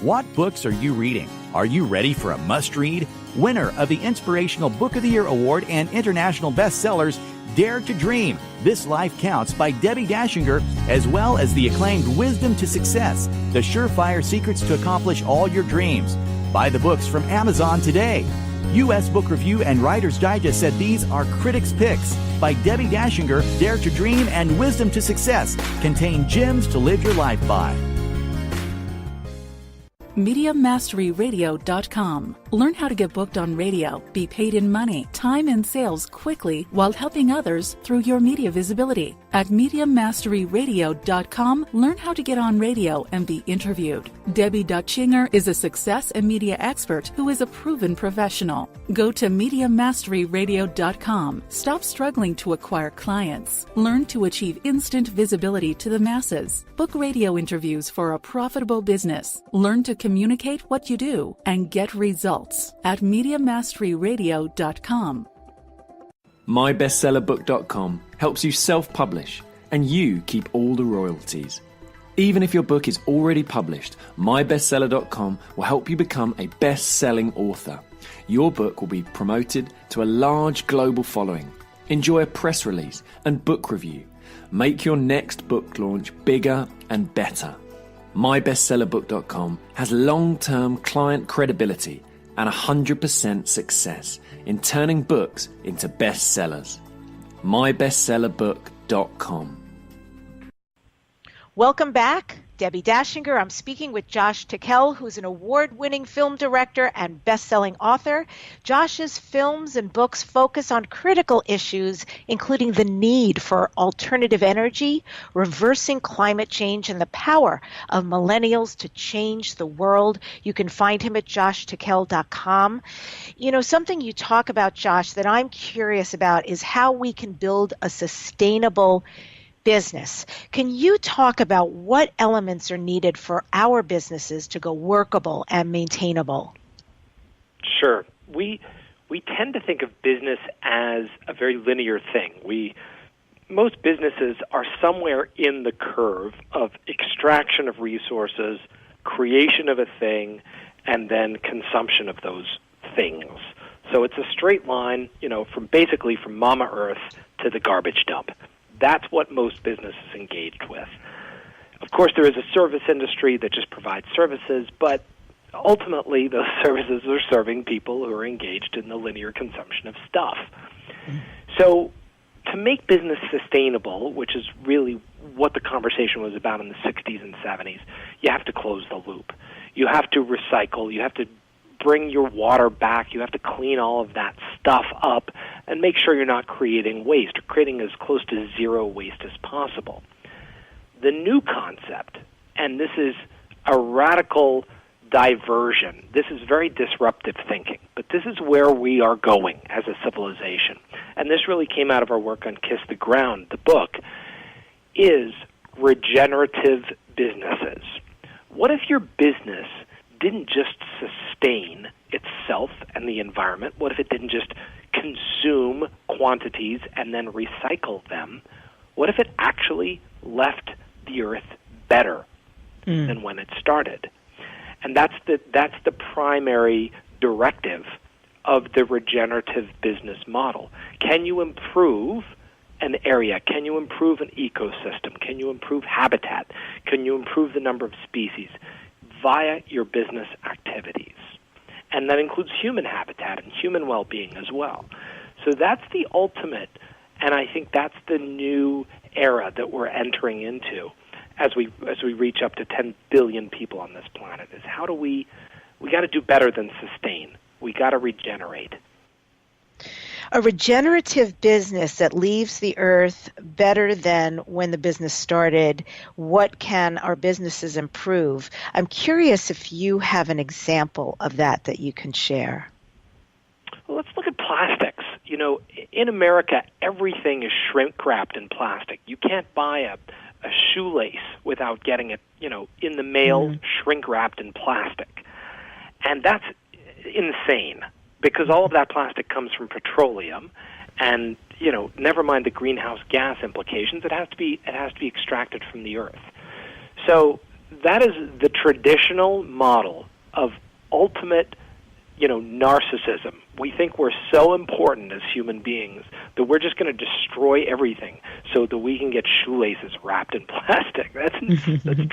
What books are you reading? Are you ready for a must-read? Winner of the Inspirational Book of the Year Award and international bestsellers, Dare to Dream, This Life Counts by Debbi Dachinger, as well as the acclaimed Wisdom to Success, The Surefire Secrets to Accomplish All Your Dreams. Buy the books from Amazon today. U.S. Book Review and Writer's Digest said these are critics' picks. By Debbi Dachinger, Dare to Dream and Wisdom to Success contain gems to live your life by. MediaMasteryRadio.com. Learn how to get booked on radio, be paid in money, time, and sales quickly while helping others through your media visibility. At MediaMasteryRadio.com, learn how to get on radio and be interviewed. Debbi Dachinger is a success and media expert who is a proven professional. Go to MediaMasteryRadio.com. Stop struggling to acquire clients. Learn to achieve instant visibility to the masses. Book radio interviews for a profitable business. Learn to communicate what you do and get results at MediaMasteryRadio.com. MyBestsellerBook.com helps you self-publish and you keep all the royalties. Even if your book is already published, MyBestseller.com will help you become a best-selling author. Your book will be promoted to a large global following. Enjoy a press release and book review. Make your next book launch bigger and better. MyBestsellerBook.com has long-term client credibility and 100% success in turning books into bestsellers. MyBestsellerBook.com. Welcome back. Debbi Dachinger. I'm speaking with Josh-Tickell, who's an award-winning film director and best-selling author. Josh's films and books focus on critical issues, including the need for alternative energy, reversing climate change, and the power of millennials to change the world. You can find him at josh-tickell.com. You know, something you talk about, Josh, that I'm curious about is how we can build a sustainable business. Can you talk about what elements are needed for our businesses to go workable and maintainable? Sure. We tend to think of business as a very linear thing. Most businesses are somewhere in the curve of extraction of resources, creation of a thing, and then consumption of those things. So it's a straight line, from Mama Earth to the garbage dump. That's what most businesses engaged with. Of course, there is a service industry that just provides services, but ultimately those services are serving people who are engaged in the linear consumption of stuff. So to make business sustainable, which is really what the conversation was about in the 60s and 70s, you have to close the loop. You have to recycle. You have to bring your water back. You have to clean all of that stuff up and make sure you're not creating waste or creating as close to zero waste as possible. The new concept, and this is a radical diversion, this is very disruptive thinking, but this is where we are going as a civilization. And this really came out of our work on Kiss the Ground, the book, is regenerative businesses. What if your business didn't just sustain itself and the environment? What if it didn't just consume quantities and then recycle them? What if it actually left the earth better than when it started? And that's the primary directive of the regenerative business model. Can you improve an area? Can you improve an ecosystem? Can you improve habitat? Can you improve the number of species via your business activities? And that includes human habitat and human well-being as well. So that's the ultimate, and I think that's the new era that we're entering into as we reach up to 10 billion people on this planet, is how do we got to do better than sustain. We got to regenerate. A regenerative business that leaves the earth better than when the business started. What can our businesses improve? I'm curious if you have an example of that you can share. Well, let's look at plastics. In America, everything is shrink-wrapped in plastic. You can't buy a shoelace without getting it, in the mail, shrink-wrapped in plastic. And that's insane, because all of that plastic comes from petroleum, and never mind the greenhouse gas implications. It has to be extracted from the earth. So that is the traditional model of ultimate, narcissism. We think we're so important as human beings that we're just going to destroy everything so that we can get shoelaces wrapped in plastic. That's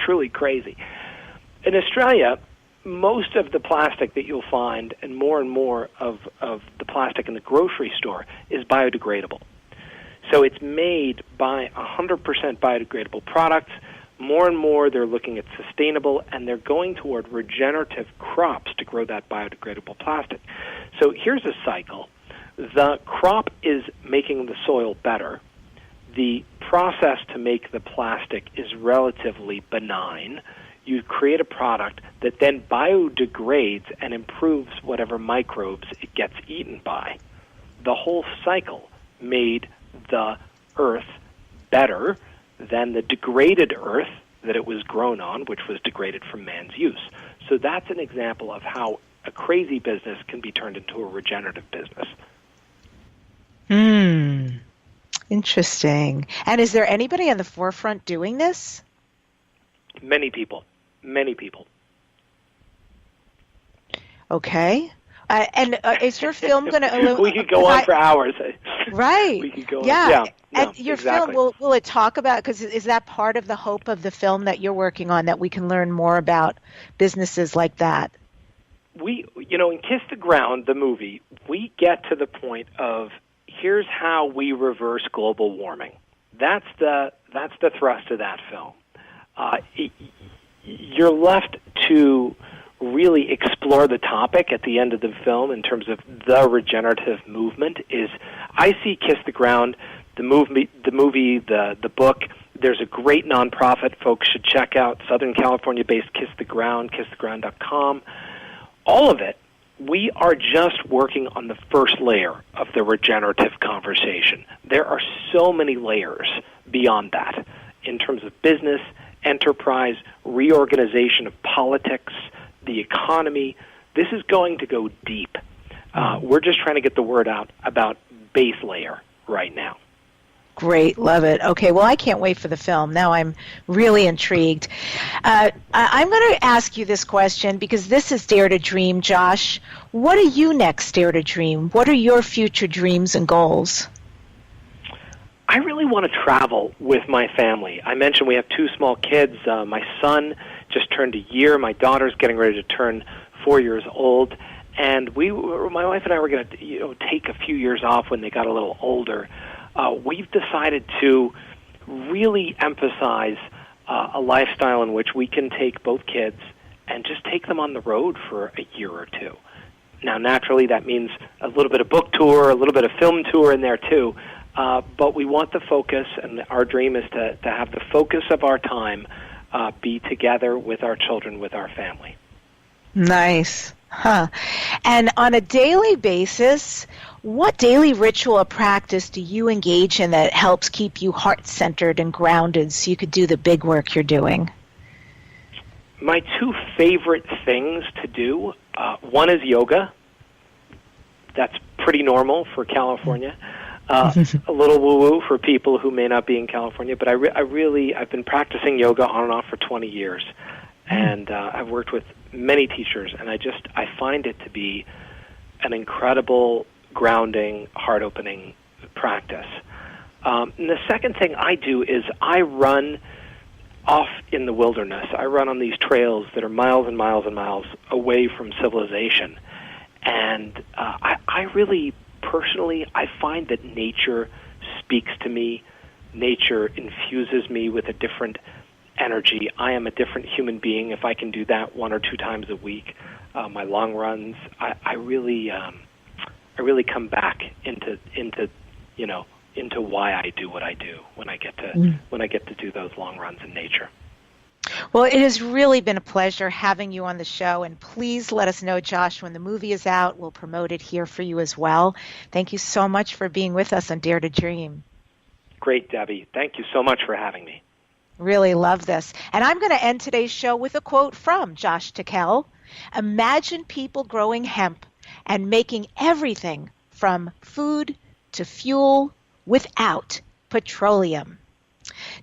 truly crazy. In Australia, most of the plastic that you'll find, and more of the plastic in the grocery store, is biodegradable. So it's made by 100% biodegradable products. More and more they're looking at sustainable, and they're going toward regenerative crops to grow that biodegradable plastic. So here's a cycle. The crop is making the soil better. the process to make the plastic is relatively benign. You create a product that then biodegrades and improves whatever microbes it gets eaten by. The whole cycle made the earth better than the degraded earth that it was grown on, which was degraded from man's use. So that's an example of how a crazy business can be turned into a regenerative business. Interesting. And is there anybody on the forefront doing this? Many people. Okay. And is your film going to... We could go on for hours. Right. We could go yeah. on. Yeah. And your film, will it talk about, because is that part of the hope of the film that you're working on, that we can learn more about businesses like that? In Kiss the Ground, the movie, we get to the point of, here's how we reverse global warming. That's the thrust of that film. You're left to really explore the topic at the end of the film in terms of the regenerative movement. I see Kiss the Ground, the movie, the book. There's a great nonprofit folks should check out, Southern California-based Kiss the Ground, kisstheground.com. All of it, we are just working on the first layer of the regenerative conversation. There are so many layers beyond that in terms of business, enterprise, reorganization of politics, the economy. This is going to go deep. We're just trying to get the word out about base layer right now. Great. Love it. Okay. Well, I can't wait for the film. Now I'm really intrigued. I'm going to ask you this question because this is Dare to Dream, Josh. What are you next, Dare to Dream? What are your future dreams and goals? I really want to travel with my family. I mentioned we have 2 small kids. My son just turned a year. My daughter's getting ready to turn 4 years old. And my wife and I were going to take a few years off when they got a little older. We've decided to really emphasize a lifestyle in which we can take both kids and just take them on the road for a year or 2. Now, naturally, that means a little bit of book tour, a little bit of film tour in there, too. But we want the focus, and our dream is to have the focus of our time be together with our children, with our family. Nice. And on a daily basis, what daily ritual or practice do you engage in that helps keep you heart-centered and grounded so you could do the big work you're doing? My 2 favorite things to do, one is yoga. That's pretty normal for California. A little woo-woo for people who may not be in California, but I've been practicing yoga on and off for 20 years, and I've worked with many teachers, and I find it to be an incredible, grounding, heart-opening practice. And the second thing I do is I run off in the wilderness. I run on these trails that are miles and miles and miles away from civilization, and I really, personally, I find that nature speaks to me. Nature infuses me with a different energy. I am a different human being if I can do that 1 or 2 times a week. My long runs, I really come back into why I do what I do when I get to do those long runs in nature. Well, it has really been a pleasure having you on the show, and please let us know, Josh, when the movie is out. We'll promote it here for you as well. Thank you so much for being with us on Dare to Dream. Great, Debbie. Thank you so much for having me. Really love this. And I'm going to end today's show with a quote from josh-tickell. Imagine people growing hemp and making everything from food to fuel without petroleum.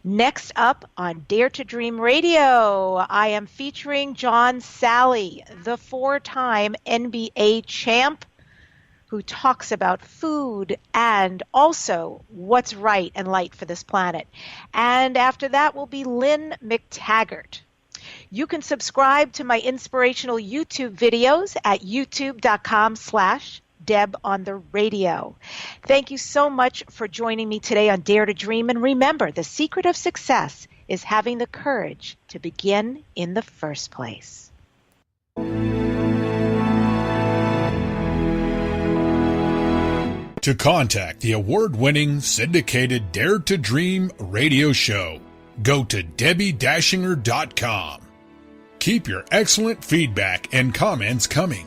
Next up on Dare to Dream Radio, I am featuring John Sally, the 4-time NBA champ, who talks about food and also what's right and light for this planet. And after that will be Lynn McTaggart. You can subscribe to my inspirational YouTube videos at youtube.com/Deb on the radio. Thank you so much for joining me today on Dare to Dream. And remember, the secret of success is having the courage to begin in the first place. To contact the award-winning syndicated Dare to Dream radio show, go to DebbiDachinger.com. Keep your excellent feedback and comments coming.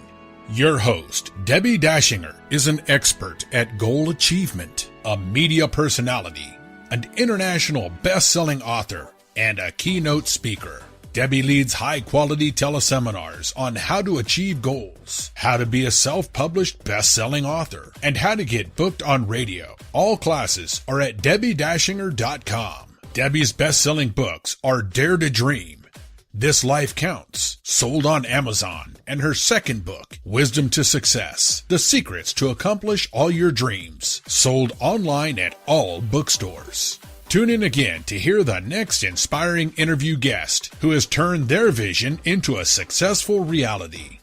Your host, Debbi Dachinger, is an expert at goal achievement, a media personality, an international best-selling author, and a keynote speaker. Debbi leads high-quality teleseminars on how to achieve goals, how to be a self-published best-selling author, and how to get booked on radio. All classes are at DebbiDachinger.com. Debbi's best-selling books are Dare to Dream, This Life Counts, sold on Amazon, and her second book, Wisdom to Success, The Secrets to Accomplish All Your Dreams, sold online at all bookstores. Tune in again to hear the next inspiring interview guest who has turned their vision into a successful reality.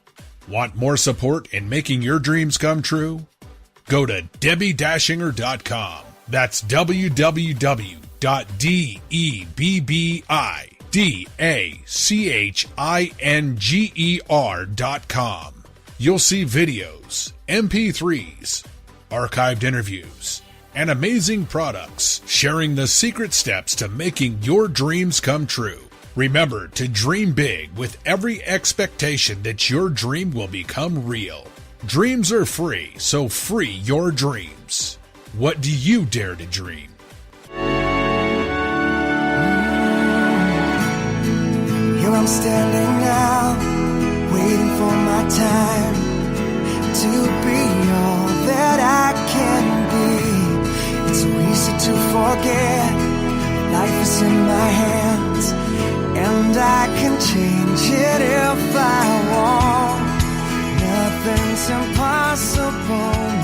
Want more support in making your dreams come true? Go to DebbiDachinger.com. That's www.DebbiDachinger.com. You'll see videos, MP3s, archived interviews, and amazing products sharing the secret steps to making your dreams come true. Remember to dream big with every expectation that your dream will become real. Dreams are free, so free your dreams. What do you dare to dream? Here I'm standing now, waiting for my time to be all that I can be. It's so easy to forget, life is in my hands, and I can change it if I want. Nothing's impossible.